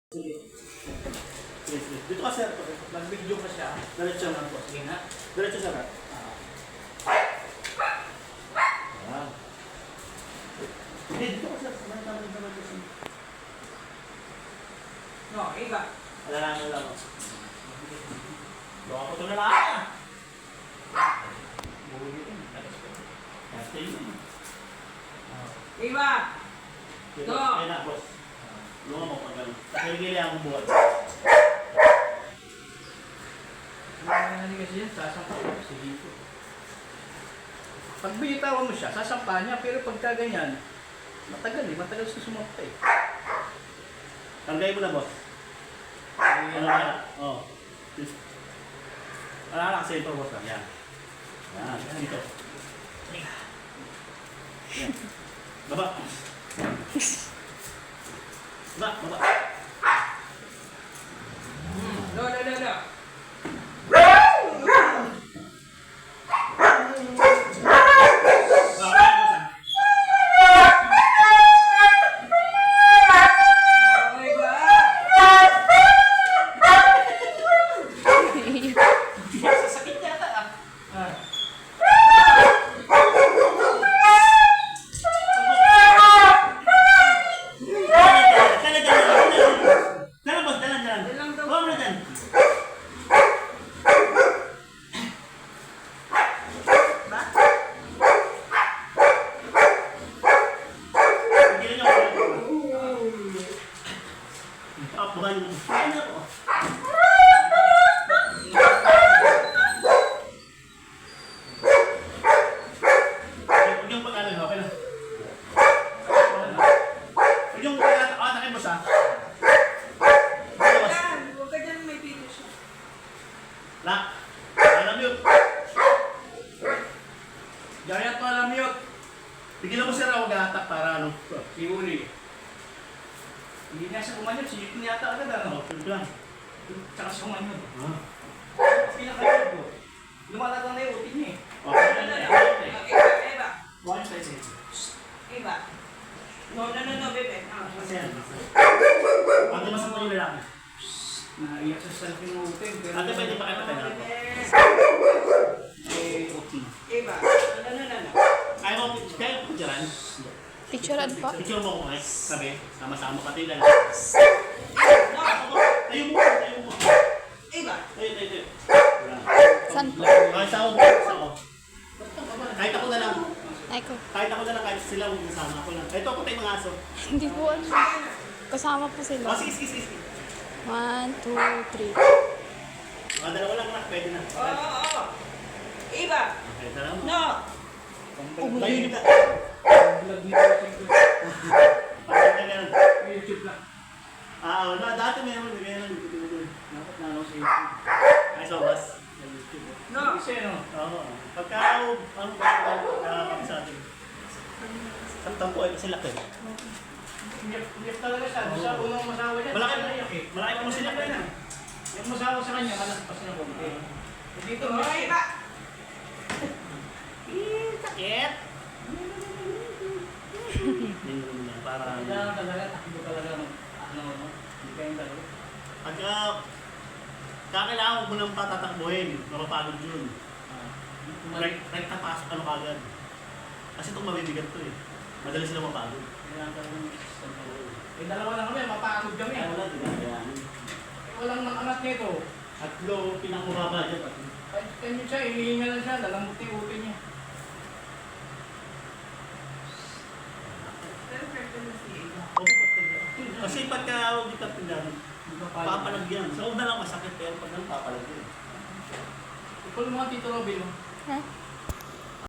Sige. Sige, sige. Dito ka, sir. Mag-video ka siya. Diretso lang po. Sige nga. Diretso, sir. Wow. Hindi, dito ka, sir. No, iba. Alalangan lang. Baka ko ito na lang. Iba. Ito. Kaya na, boss. Lunga mo pag gano'n. Nakilgili akong buhat. Ano kasi yan? Sasampahan ko. Sige po. Pag binitawan mo siya, sasampahan niya. Pero pagka ganyan, matagal eh. Matagal sa sumampa eh. Tanggay mo na, boss. Ano na? Oo. Wala na kasi ito, boss. Yan. Yan. Dito. Yan. Baba. Baba. No. Sasakit yata ah. Gaya pa alam yun. Bigyan mo sir ako gatak para ano. Si Uli. Hindi niya siya kumanyod. Sinip niya yata agad ano. Ito lang. Tsaka siya kumanyod. Ah. Pinakayod ko. Lumalagang na yung utin niya eh. Okay. Iba. One second. Iba. No, bebe. Kasi yan. Pag lumasang mo yung lalaki. Naiyak sa selfie ng utin. Ate, pwede pa kayo patay na ako. Okay. Iba. No. Kaya mo picturean? Picturean po? Picture mo ko guys. Sabi, sama-sama ka tayo lang. No. Tayo mo. Iba. Tayo. Saan po? Kahit ako. Kahit ako na lang. Ay ko. Kahit sila huwag nasama ako lang. Ito ako tayo mga aso. Hindi po ano. Kasama po sila. Oh, sige. 1, 2, 3. Mga dalawa lang na, pwede na. Oo. Iba. Okay, tara mo. No. Tayo kita. Vlog ni Coaching ko. Pagkat na ganun. YouTube lang. Wala. Dati meron. Dapat na ako sa YouTube. Ay, so, bas. No. Kasi no. Oo. Pagka, ano ba sa atin? Samtang po ay kasi laki. Iyak talaga siya. Sa unang masawa niya. Malaki mo sila pa na. Yung masawa sa kanya, malaspas na konti. Dito mo. Iba. Sakit! Para Kailangan talaga, takbo talaga. Depende talaga. pagka kakailangan mo nang patatakbuhin, mapapagod yun. Rekta pasok ano kagad. Kasi itong mabibigat to eh. Madali sila mapagod. Kailangan talaga ng system talaga. Dalawa lang kami, mapagod kami. Ay wala, di ba? Kaya Walang nakamat nito. Atlo, pinakamababa dyan. Kahit kanyo siya, hinihinga lang siya, lalamuti utin niya. Kasi pagka hindi ka pindan, papalagyan. Sa una lang masakit pero pag nang papalagyan. Ipul mo nga Tito Robin. Ha?